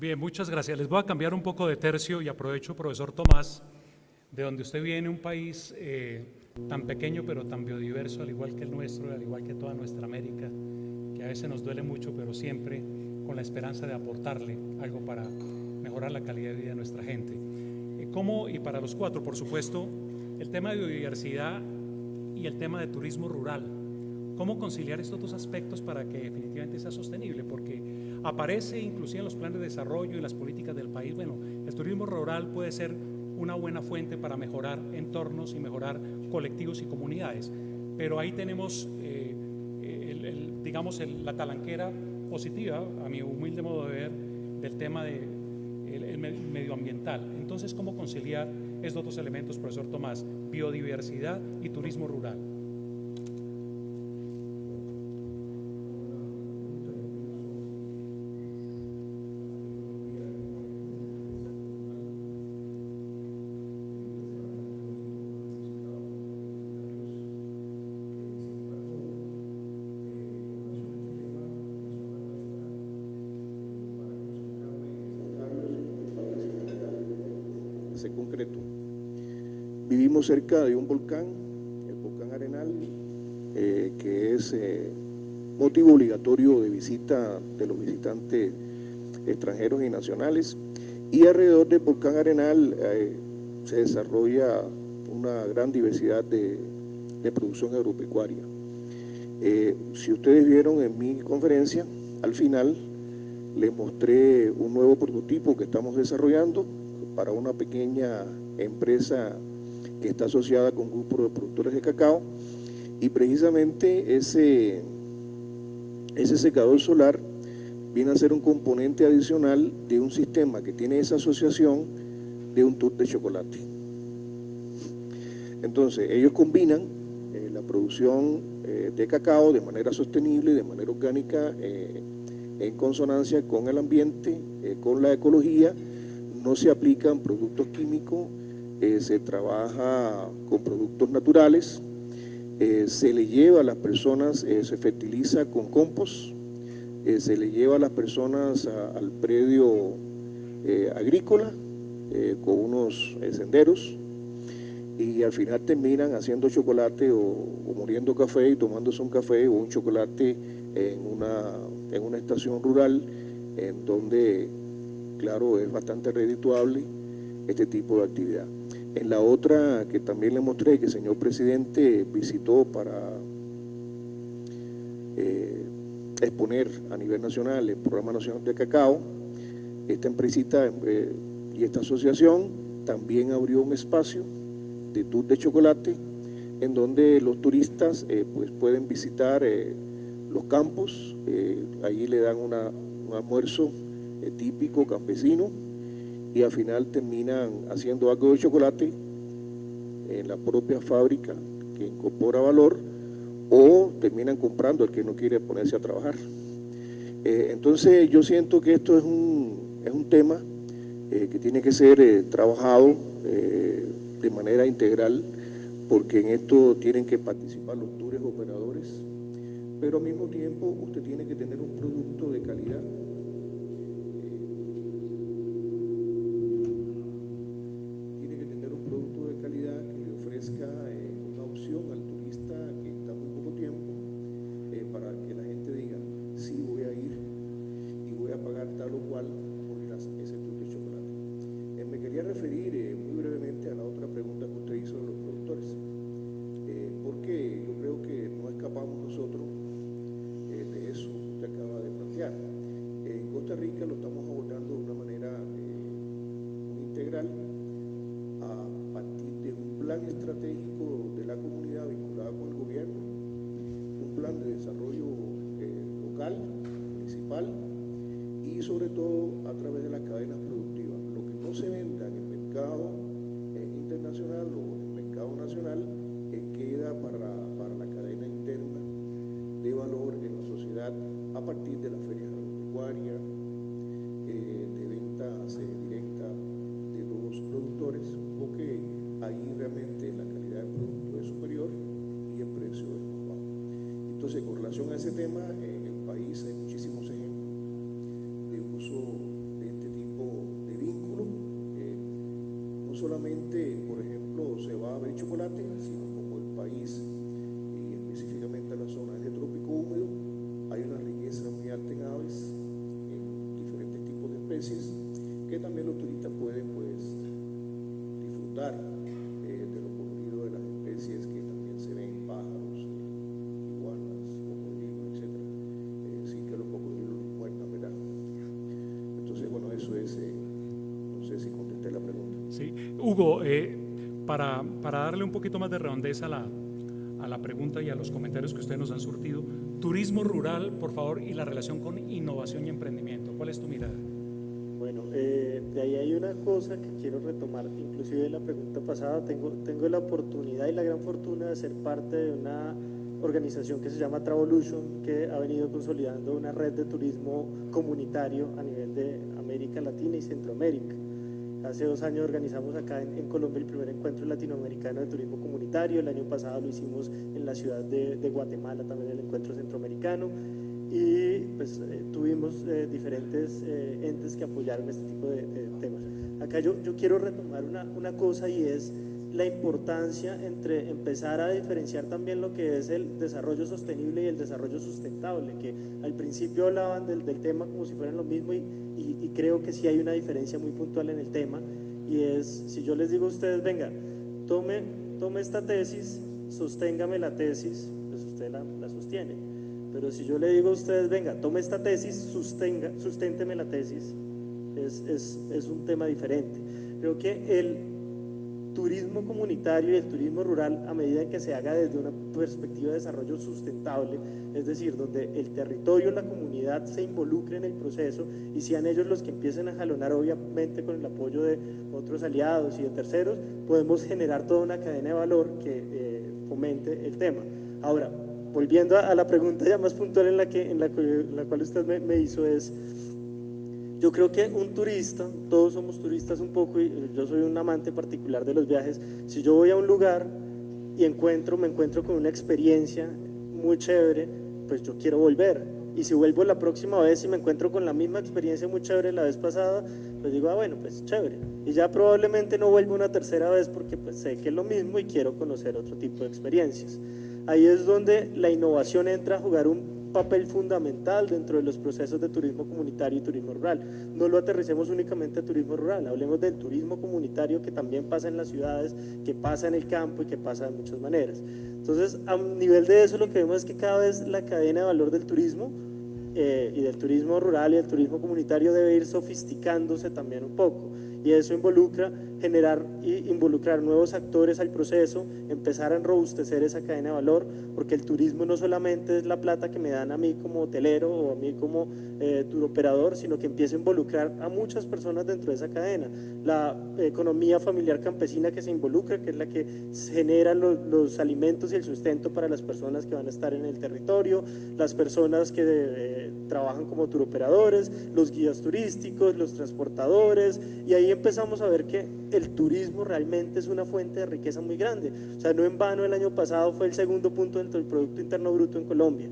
Bien, muchas gracias. Les voy a cambiar un poco de tercio y aprovecho, profesor Tomás, de donde usted viene, un país tan pequeño pero tan biodiverso, al igual que el nuestro, al igual que toda nuestra América, que a veces nos duele mucho, pero siempre con la esperanza de aportarle algo para mejorar la calidad de vida de nuestra gente. ¿Cómo? Y para los cuatro, por supuesto, el tema de biodiversidad y el tema de turismo rural. ¿Cómo conciliar estos dos aspectos para que definitivamente sea sostenible? Porque aparece inclusive en los planes de desarrollo y las políticas del país, bueno, el turismo rural puede ser una buena fuente para mejorar entornos y mejorar colectivos y comunidades, pero ahí tenemos, digamos, la talanquera positiva, a mi humilde modo de ver, del tema el medioambiental. Entonces, ¿cómo conciliar estos dos elementos, profesor Tomás? Biodiversidad y turismo rural. Ese concreto. Vivimos cerca de un volcán, el volcán Arenal, que es motivo obligatorio de visita de los visitantes extranjeros y nacionales, y alrededor del volcán Arenal se desarrolla una gran diversidad de producción agropecuaria. Si ustedes vieron en mi conferencia, al final les mostré un nuevo prototipo que estamos desarrollando para una pequeña empresa que está asociada con un grupo de productores de cacao, y precisamente ese secador solar viene a ser un componente adicional de un sistema que tiene esa asociación de un tour de chocolate. Entonces, ellos combinan la producción de cacao de manera sostenible, de manera orgánica, en consonancia con el ambiente, con la ecología. No se aplican productos químicos, se trabaja con productos naturales, se le lleva a las personas, se fertiliza con compost, se le lleva a las personas al predio agrícola con unos senderos, y al final terminan haciendo chocolate o moliendo café y tomándose un café o un chocolate en una estación rural, en donde, claro, es bastante redituable este tipo de actividad. En la otra que también le mostré, que el señor presidente visitó para exponer a nivel nacional el Programa Nacional de Cacao, esta empresita y esta asociación también abrió un espacio de tour de chocolate, en donde los turistas pues pueden visitar los campos, ahí le dan un almuerzo típico campesino, y al final terminan haciendo algo de chocolate en la propia fábrica que incorpora valor, o terminan comprando al que no quiere ponerse a trabajar. Entonces yo siento que esto es un tema que tiene que ser trabajado de manera integral, porque en esto tienen que participar los tours operadores, pero al mismo tiempo usted tiene que tener un producto de calidad. Tiene que tener un producto de calidad que le ofrezca una opción al turista que está muy poco tiempo, para que la gente diga, sí, voy a ir y voy a pagar tal o cual por ese tour de chocolate. Me quería referir muy brevemente a la otra pregunta que usted hizo de los productores, porque yo creo que no escapamos nosotros de eso que usted acaba de plantear. En Costa Rica lo estamos abordando de una manera muy integral, a partir de un plan estratégico de la comunidad vinculada con el gobierno, un plan de desarrollo local, municipal, y sobre todo a través de las cadenas productivas. Lo que no se venda en el mercado internacional o en el mercado nacional queda para la cadena interna de valor en la sociedad, a partir de las ferias agropecuarias, de ventas directas de los productores, porque ahí realmente la calidad del producto es superior y el precio es más bajo. Entonces, con relación a ese tema, en el país hay muchísimos ejemplos de uso de este solamente, por ejemplo, se va a ver chocolate, sino como el país, y específicamente la zona de trópico húmedo, hay una riqueza muy alta en aves, en diferentes tipos de especies, que también los turistas pueden pues disfrutar de lo colorido de las especies que también se ven, pájaros, iguanas, cocodrilos, etc. Sin que los cocodrilos los muerdan, ¿verdad? Entonces, bueno, eso es, no sé si contesté la pregunta. Sí. Hugo, para darle un poquito más de redondez a la pregunta y a los comentarios que ustedes nos han surtido, turismo rural, por favor, y la relación con innovación y emprendimiento. ¿Cuál es tu mirada? Bueno, de ahí hay una cosa que quiero retomar, inclusive de la pregunta pasada. Tengo la oportunidad y la gran fortuna de ser parte de una organización que se llama Travolution, que ha venido consolidando una red de turismo comunitario a nivel de América Latina y Centroamérica. Hace 2 años organizamos acá en Colombia el primer encuentro latinoamericano de turismo comunitario. El año pasado lo hicimos en la ciudad de Guatemala, también el encuentro centroamericano. Y pues tuvimos diferentes entes que apoyaron este tipo de temas. Acá yo quiero retomar una cosa, y es la importancia entre empezar a diferenciar también lo que es el desarrollo sostenible y el desarrollo sustentable, que al principio hablaban del tema como si fueran lo mismo, y creo que sí hay una diferencia muy puntual en el tema, y es, si yo les digo a ustedes, venga, tome esta tesis, sosténgame la tesis, pues usted la sostiene. Pero si yo le digo a ustedes, venga, tome esta tesis, susténteme la tesis, es un tema diferente. Creo que el turismo comunitario y el turismo rural, a medida que se haga desde una perspectiva de desarrollo sustentable, es decir, donde el territorio, la comunidad se involucre en el proceso y sean ellos los que empiecen a jalonar, obviamente con el apoyo de otros aliados y de terceros, podemos generar toda una cadena de valor que fomente el tema. Ahora, volviendo a la pregunta ya más puntual en la cual usted me hizo, es, yo creo que un turista, todos somos turistas un poco, y yo soy un amante particular de los viajes. Si yo voy a un lugar y me encuentro con una experiencia muy chévere, pues yo quiero volver. Y si vuelvo la próxima vez y me encuentro con la misma experiencia muy chévere la vez pasada, pues digo, bueno, pues chévere. Y ya probablemente no vuelvo una tercera vez porque pues sé que es lo mismo y quiero conocer otro tipo de experiencias. Ahí es donde la innovación entra a jugar un papel fundamental dentro de los procesos de turismo comunitario y turismo rural. No lo aterricemos únicamente a turismo rural, hablemos del turismo comunitario, que también pasa en las ciudades, que pasa en el campo y que pasa de muchas maneras. Entonces, a nivel de eso, lo que vemos es que cada vez la cadena de valor del turismo y del turismo rural y del turismo comunitario debe ir sofisticándose también un poco, y eso involucra generar y involucrar nuevos actores al proceso, empezar a enrobustecer esa cadena de valor, porque el turismo no solamente es la plata que me dan a mí como hotelero o a mí como turoperador, sino que empieza a involucrar a muchas personas dentro de esa cadena. La economía familiar campesina que se involucra, que es la que genera los alimentos y el sustento para las personas que van a estar en el territorio, las personas que trabajan como turoperadores, los guías turísticos, los transportadores, y ahí empezamos a ver que el turismo realmente es una fuente de riqueza muy grande. O sea, no en vano el año pasado fue el segundo punto dentro del Producto Interno Bruto en Colombia.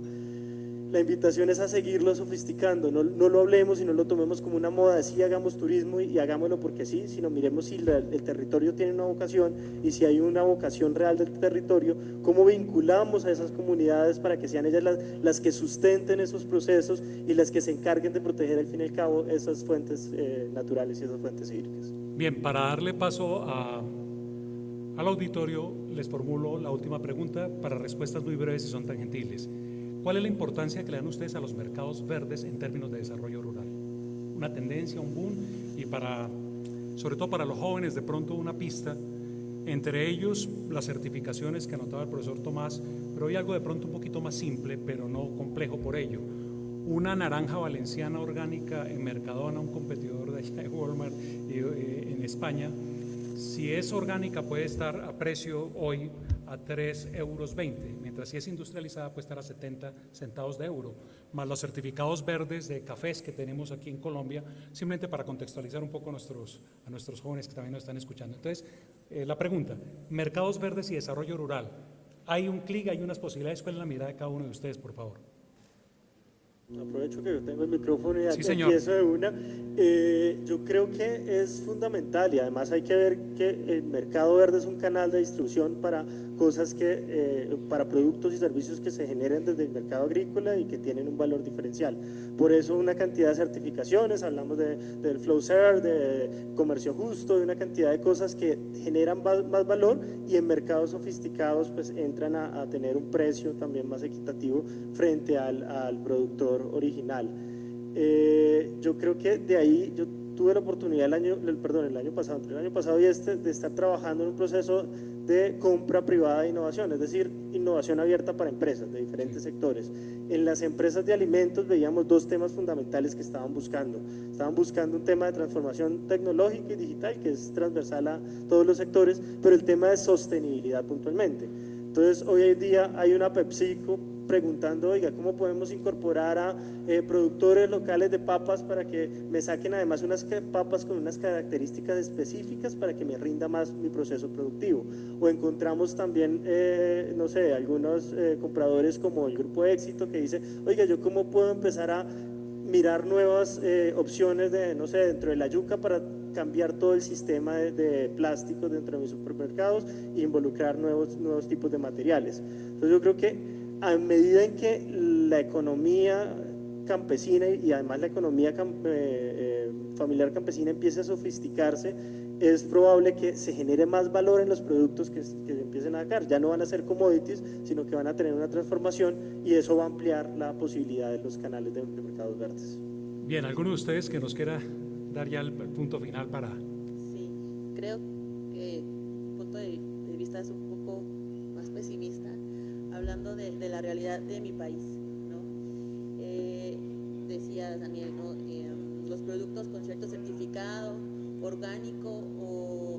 La invitación es a seguirlo sofisticando, no lo hablemos y no lo tomemos como una moda, sí hagamos turismo y hagámoslo porque sí, sino miremos si el territorio tiene una vocación, y si hay una vocación real del territorio, cómo vinculamos a esas comunidades para que sean ellas las que sustenten esos procesos y las que se encarguen de proteger al fin y al cabo esas fuentes naturales y esas fuentes hídricas. Bien, para darle paso al auditorio, les formulo la última pregunta para respuestas muy breves si son tan gentiles. ¿Cuál es la importancia que le dan ustedes a los mercados verdes en términos de desarrollo rural? Una tendencia, un boom, y sobre todo para los jóvenes, de pronto una pista, entre ellos las certificaciones que anotaba el profesor Tomás, pero hay algo de pronto un poquito más simple, pero no complejo por ello. Una naranja valenciana orgánica en Mercadona, un competidor de allá de Walmart en España, si es orgánica puede estar a precio hoy a 3,20 euros, mientras si es industrializada puede estar a 70 centavos de euro, más los certificados verdes de cafés que tenemos aquí en Colombia, simplemente para contextualizar un poco a nuestros jóvenes que también nos están escuchando. Entonces, la pregunta, mercados verdes y desarrollo rural, ¿hay un clic, hay unas posibilidades? ¿Cuál es la mirada de cada uno de ustedes, por favor? Aprovecho que yo tengo el micrófono y Sí, señor. empiezo de una. Yo creo que es fundamental y además hay que ver que el mercado verde es un canal de distribución para cosas para productos y servicios que se generen desde el mercado agrícola y que tienen un valor diferencial. Por eso una cantidad de certificaciones, hablamos del FlowShare, de comercio justo, de una cantidad de cosas que generan más valor y en mercados sofisticados pues entran a tener un precio también más equitativo frente al productor original. Yo creo que de ahí yo tuve la oportunidad el año pasado y de estar trabajando en un proceso de compra privada de innovación, es decir, innovación abierta para empresas de diferentes sectores. En las empresas de alimentos veíamos dos temas fundamentales que estaban buscando. Estaban buscando un tema de transformación tecnológica y digital que es transversal a todos los sectores, pero el tema de sostenibilidad puntualmente. Entonces, hoy en día hay una PepsiCo preguntando, oiga, ¿cómo podemos incorporar a productores locales de papas para que me saquen además unas papas con unas características específicas para que me rinda más mi proceso productivo? O encontramos también, no sé, algunos compradores como el Grupo Éxito que dice, oiga, ¿yo cómo puedo empezar a mirar nuevas opciones no sé, dentro de la yuca para cambiar todo el sistema de plásticos dentro de mis supermercados e involucrar nuevos tipos de materiales? Entonces yo creo que a medida en que la economía campesina y además la economía familiar campesina empiece a sofisticarse, es probable que se genere más valor en los productos que empiecen a sacar. Ya no van a ser commodities, sino que van a tener una transformación y eso va a ampliar la posibilidad de los canales de mercados verdes. Bien, ¿alguno de ustedes que nos quiera dar ya el punto final para...? Sí, creo que mi punto de vista es un poco más pesimista, hablando de la realidad de mi país, ¿no? Decía Daniel, ¿no? Los productos con cierto certificado orgánico o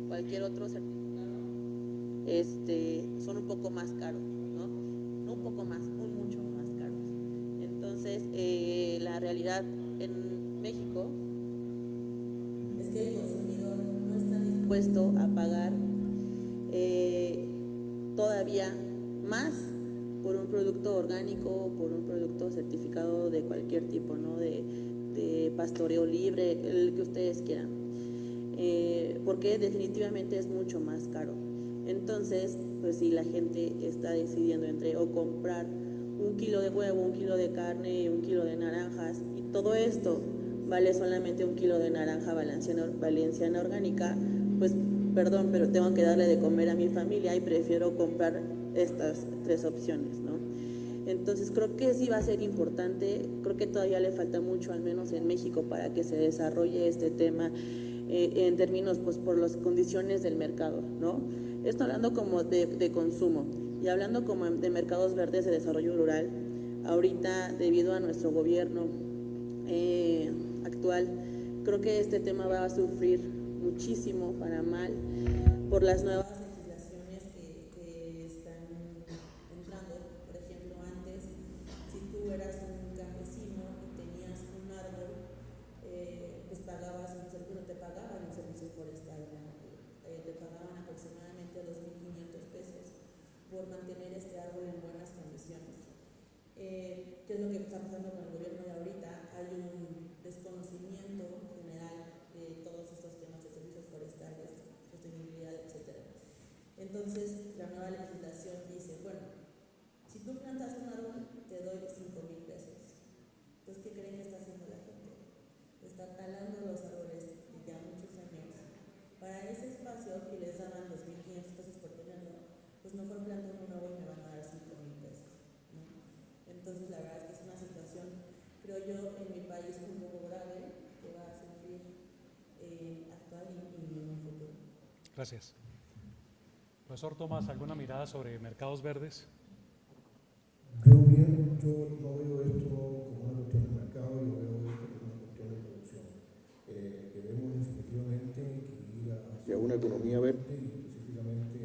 cualquier otro certificado son un poco más caros, ¿no? No un poco más, mucho más caros. Entonces, la realidad en México es que el consumidor no está dispuesto a pagar todavía más por un producto orgánico, por un producto certificado de cualquier tipo, ¿no? De pastoreo libre, el que ustedes quieran, porque definitivamente es mucho más caro. Entonces, pues si la gente está decidiendo entre o comprar 1 kilo de huevo, 1 kilo de carne, 1 kilo de naranjas, y todo esto vale solamente 1 kilo de naranja valenciana orgánica, pues perdón, pero tengo que darle de comer a mi familia y prefiero comprar estas 3 opciones, ¿no? Entonces creo que sí va a ser importante, creo que todavía le falta mucho, al menos en México, para que se desarrolle este tema en términos, pues, por las condiciones del mercado, ¿no? Esto hablando como de consumo y hablando como de mercados verdes de desarrollo rural. Ahorita, debido a nuestro gobierno actual, creo que este tema va a sufrir muchísimo para mal por las nuevas legislaciones que están entrando. Por ejemplo, antes, si tú eras un campesino y tenías un árbol, pues pagabas un servicio, no te pagaban un servicio forestal, ¿no? Te pagaban aproximadamente 2.500 pesos por mantener este árbol en buenas condiciones. ¿Qué es lo que está pasando con el gobierno de ahorita? Hay un desconocimiento general de todos estos temas de servicios forestales, sostenibilidad, etc. Entonces, la nueva legislación dice, bueno, si tú plantas un árbol, te doy 5,000 pesos. Entonces, ¿qué creen que está haciendo la gente? Está talando los árboles de ya muchos años. Para ese espacio que les daban 2.500 pesos por tenerlo, pues mejor planto uno nuevo y me van a dar 5,000 pesos, ¿no? Entonces, la verdad es que es una situación, creo yo, en mi país un poco grave, que va a sufrir actual y en un futuro. Gracias. Profesor Tomás, ¿alguna mirada sobre mercados verdes? Yo no veo esto como una cuestión de mercado, yo veo esto como una cuestión de producción. Debemos definitivamente ir hacia una economía verde y específicamente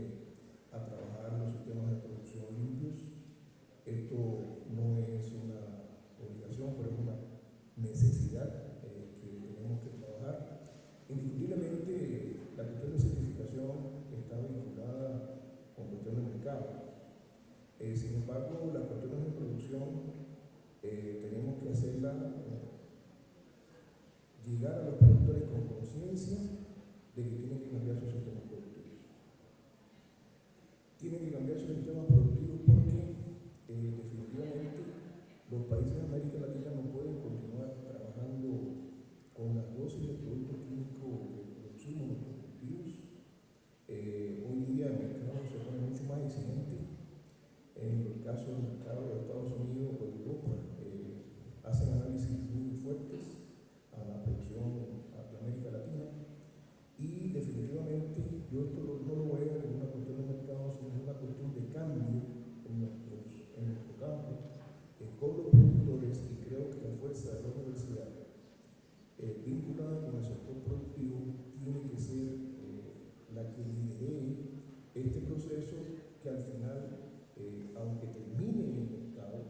a trabajar los sistemas de producción limpios. Esto no es una obligación, pero es una necesidad que tenemos que trabajar. Indiscutiblemente, la cuestión de certificación está vinculada con cuestiones de mercado. Sin embargo, las cuestiones de producción tenemos que al final, aunque termine en el mercado,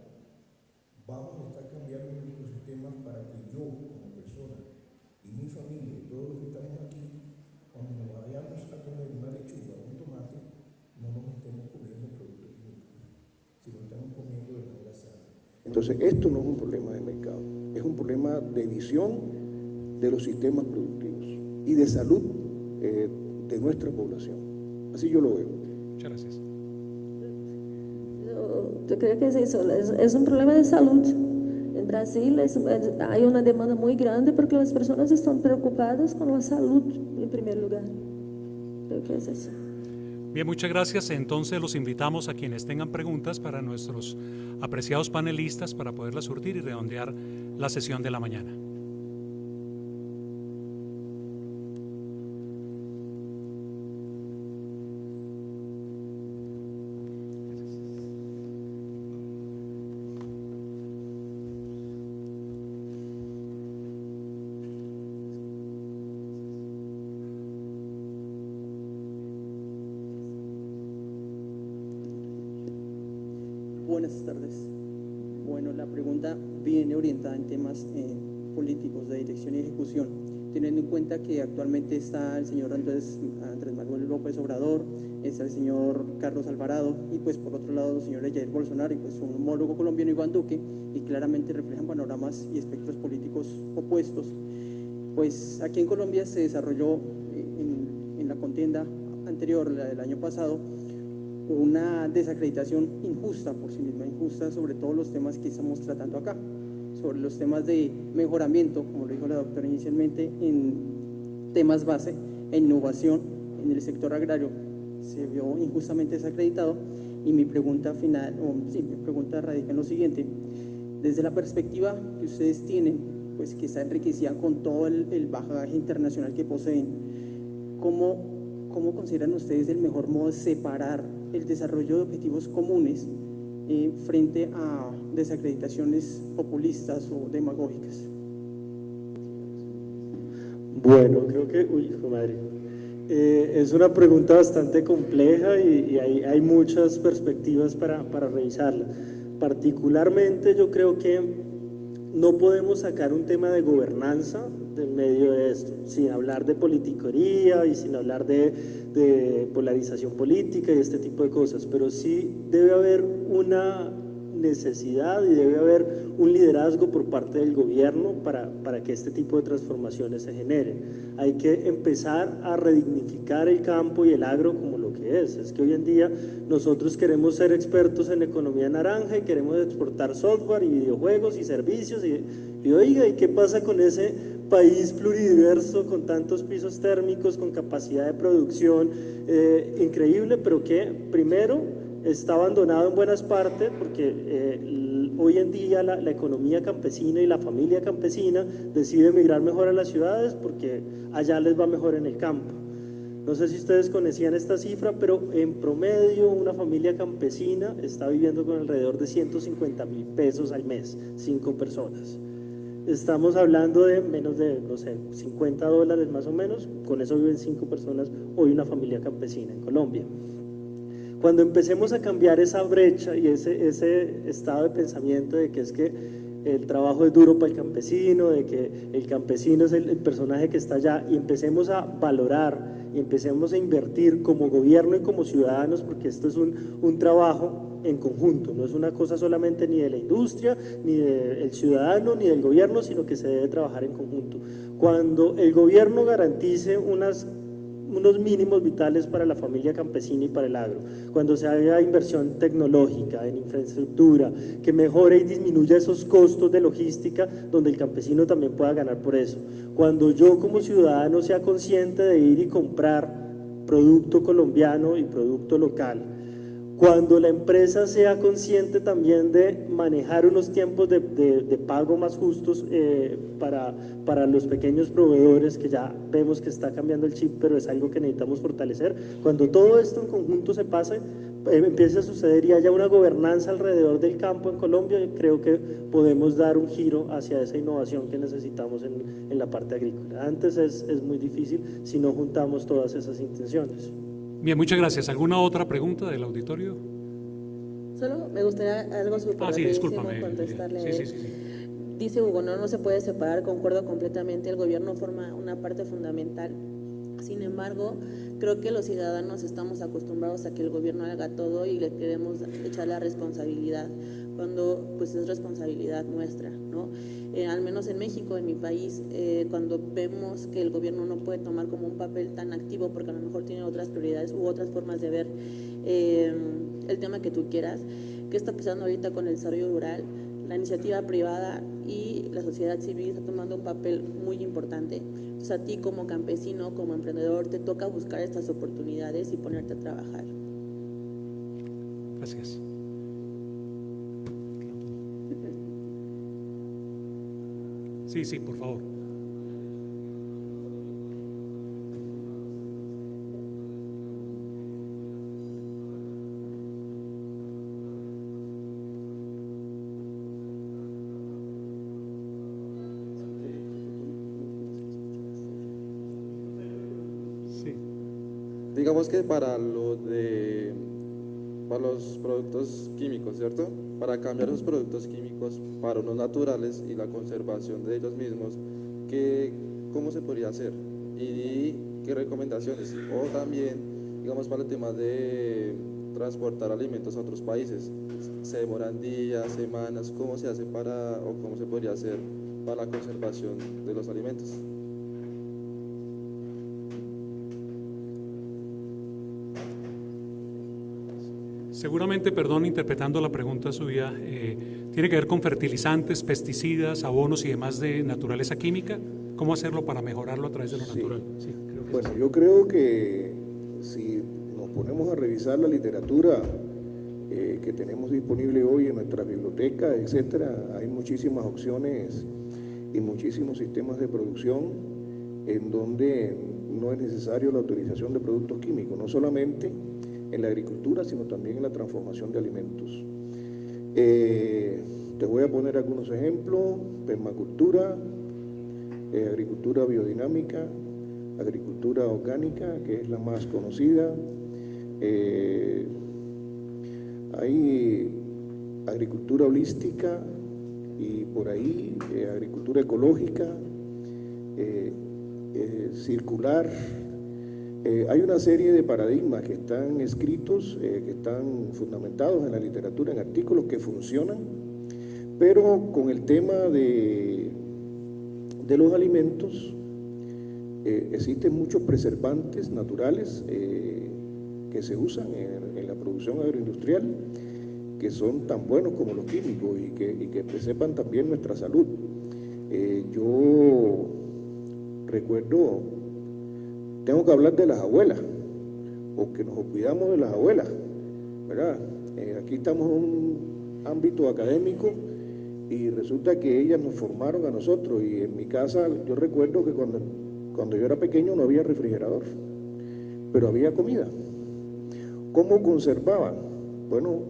vamos a estar cambiando los ecosistemas para que yo, como persona, y mi familia, y todos los que estamos aquí, cuando nos vayamos a comer una lechuga o un tomate, no nos estemos comiendo productos químicos, sino estamos comiendo de manera sana. Entonces, esto no es un problema de mercado, es un problema de visión de los sistemas productivos y de salud de nuestra población. Así yo lo veo. Muchas gracias. Yo creo que es eso, es un problema de salud. En Brasil hay una demanda muy grande porque las personas están preocupadas con la salud en primer lugar. Creo que es eso. Bien, muchas gracias. Entonces los invitamos a quienes tengan preguntas para nuestros apreciados panelistas para poderlas surtir y redondear la sesión de la mañana. Buenas tardes. Bueno, la pregunta viene orientada en temas políticos de dirección y ejecución, teniendo en cuenta que actualmente está el señor Andrés Manuel López Obrador, está el señor Carlos Alvarado y pues por otro lado el señor Jair Bolsonaro y pues su homólogo colombiano Iván Duque, y claramente reflejan panoramas y espectros políticos opuestos. Pues aquí en Colombia se desarrolló en la contienda anterior, la del año pasado, una desacreditación injusta por sí misma, injusta sobre todos los temas que estamos tratando acá, sobre los temas de mejoramiento, como lo dijo la doctora inicialmente, en temas base, en innovación, en el sector agrario, se vio injustamente desacreditado. Y mi pregunta final, mi pregunta radica en lo siguiente: desde la perspectiva que ustedes tienen, pues que está enriquecida con todo el bagaje internacional que poseen, ¿cómo consideran ustedes el mejor modo de separar el desarrollo de objetivos comunes frente a desacreditaciones populistas o demagógicas? Bueno, creo que, madre, es una pregunta bastante compleja y hay muchas perspectivas para revisarla. Particularmente yo creo que no podemos sacar un tema de gobernanza en medio de esto, sin hablar de politiquería y sin hablar de polarización política y este tipo de cosas, pero sí debe haber una necesidad y debe haber un liderazgo por parte del gobierno para que este tipo de transformaciones se generen. Hay que empezar a redignificar el campo y el agro como lo que es. Es que hoy en día nosotros queremos ser expertos en economía naranja y queremos exportar software y videojuegos y servicios y oiga, ¿y qué pasa con ese país pluridiverso con tantos pisos térmicos, con capacidad de producción increíble, pero que primero está abandonado en buenas partes porque hoy en día la economía campesina y la familia campesina decide emigrar mejor a las ciudades porque allá les va mejor en el campo? No sé si ustedes conocían esta cifra, pero en promedio una familia campesina está viviendo con alrededor de 150.000 pesos al mes, 5 personas. Estamos hablando de menos de, no sé, $50 más o menos, con eso viven 5 personas, hoy una familia campesina en Colombia. Cuando empecemos a cambiar esa brecha y ese estado de pensamiento de que es que el trabajo es duro para el campesino, de que el campesino es el personaje que está allá, y empecemos a valorar y empecemos a invertir como gobierno y como ciudadanos, porque esto es un trabajo en conjunto, no es una cosa solamente ni de la industria, ni del ciudadano, ni del gobierno, sino que se debe trabajar en conjunto. Cuando el gobierno garantice unos mínimos vitales para la familia campesina y para el agro, cuando se haga inversión tecnológica, en infraestructura, que mejore y disminuya esos costos de logística, donde el campesino también pueda ganar por eso, cuando yo como ciudadano sea consciente de ir y comprar producto colombiano y producto local, cuando la empresa sea consciente también de manejar unos tiempos de pago más justos para los pequeños proveedores, que ya vemos que está cambiando el chip, pero es algo que necesitamos fortalecer. Cuando todo esto en conjunto se pase, empiece a suceder y haya una gobernanza alrededor del campo en Colombia, creo que podemos dar un giro hacia esa innovación que necesitamos en la parte agrícola. Antes es muy difícil si no juntamos todas esas intenciones. Bien, muchas gracias. ¿Alguna otra pregunta del auditorio? Solo me gustaría algo súper Sí, rapidísimo discúlpame. contestarle a él. Sí. Dice Hugo, no se puede separar, concuerdo completamente, el gobierno forma una parte fundamental. Sin embargo, creo que los ciudadanos estamos acostumbrados a que el gobierno haga todo y le queremos echar la responsabilidad, cuando pues es responsabilidad nuestra, ¿no? Al menos en México, en mi país, cuando vemos que el gobierno no puede tomar como un papel tan activo porque a lo mejor tiene otras prioridades u otras formas de ver el tema que tú quieras, ¿qué está pasando ahorita con el desarrollo rural? La iniciativa privada y la sociedad civil está tomando un papel muy importante. Entonces a ti como campesino, como emprendedor, te toca buscar estas oportunidades y ponerte a trabajar. Gracias. Sí, por favor. Sí. Digamos que para los productos químicos, ¿cierto? Para cambiar los productos químicos para unos naturales y la conservación de ellos mismos, ¿cómo se podría hacer? ¿Y qué recomendaciones? O también, digamos, para el tema de transportar alimentos a otros países, ¿se demoran días, semanas? ¿Cómo se hace cómo se podría hacer para la conservación de los alimentos? Seguramente, perdón, interpretando la pregunta suya, tiene que ver con fertilizantes, pesticidas, abonos y demás de naturaleza química. ¿Cómo hacerlo para mejorarlo a través de lo natural? Sí, creo que bueno, yo creo que si nos ponemos a revisar la literatura que tenemos disponible hoy en nuestra biblioteca, etcétera, hay muchísimas opciones y muchísimos sistemas de producción en donde no es necesario la autorización de productos químicos, no solamente en la agricultura, sino también en la transformación de alimentos. Te voy a poner algunos ejemplos: permacultura, agricultura biodinámica, agricultura orgánica, que es la más conocida. Hay agricultura holística y por ahí agricultura ecológica, circular. Hay una serie de paradigmas que están escritos, que están fundamentados en la literatura, en artículos que funcionan, pero con el tema de los alimentos existen muchos preservantes naturales que se usan en la producción agroindustrial, que son tan buenos como los químicos y que preservan también nuestra salud. Yo recuerdo, tengo que hablar de las abuelas, porque nos olvidamos de las abuelas, ¿verdad? Aquí estamos en un ámbito académico y resulta que ellas nos formaron a nosotros, y en mi casa yo recuerdo que cuando yo era pequeño no había refrigerador, pero había comida. ¿Cómo conservaban? Bueno,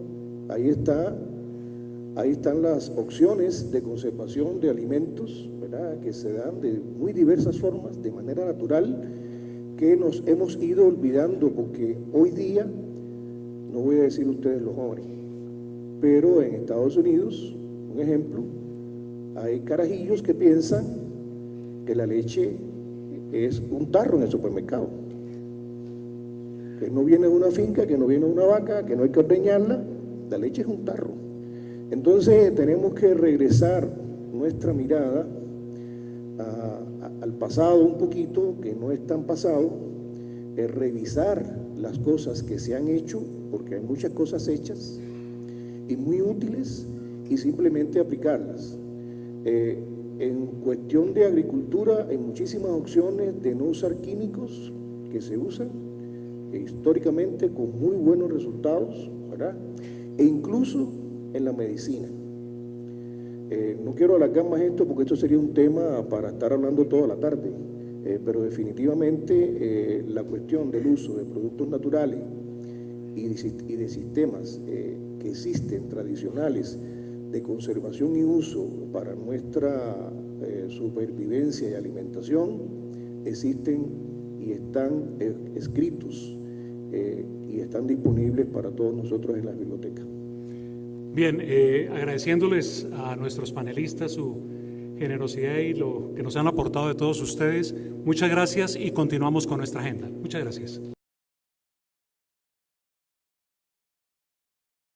ahí están las opciones de conservación de alimentos, ¿verdad?, que se dan de muy diversas formas, de manera natural, que nos hemos ido olvidando, porque hoy día, no voy a decir ustedes los jóvenes, pero en Estados Unidos, un ejemplo, hay carajillos que piensan que la leche es un tarro en el supermercado, que no viene de una finca, que no viene de una vaca, que no hay que ordeñarla, la leche es un tarro. Entonces tenemos que regresar nuestra mirada al pasado un poquito, que no es tan pasado, revisar las cosas que se han hecho, porque hay muchas cosas hechas y muy útiles, y simplemente aplicarlas. En cuestión de agricultura hay muchísimas opciones de no usar químicos que se usan históricamente con muy buenos resultados, ¿verdad? E incluso en la medicina. No quiero alargar más esto porque esto sería un tema para estar hablando toda la tarde, pero definitivamente la cuestión del uso de productos naturales y de sistemas que existen tradicionales de conservación y uso para nuestra supervivencia y alimentación existen y están escritos y están disponibles para todos nosotros en las bibliotecas. Bien, agradeciéndoles a nuestros panelistas su generosidad y lo que nos han aportado de todos ustedes. Muchas gracias y continuamos con nuestra agenda. Muchas gracias.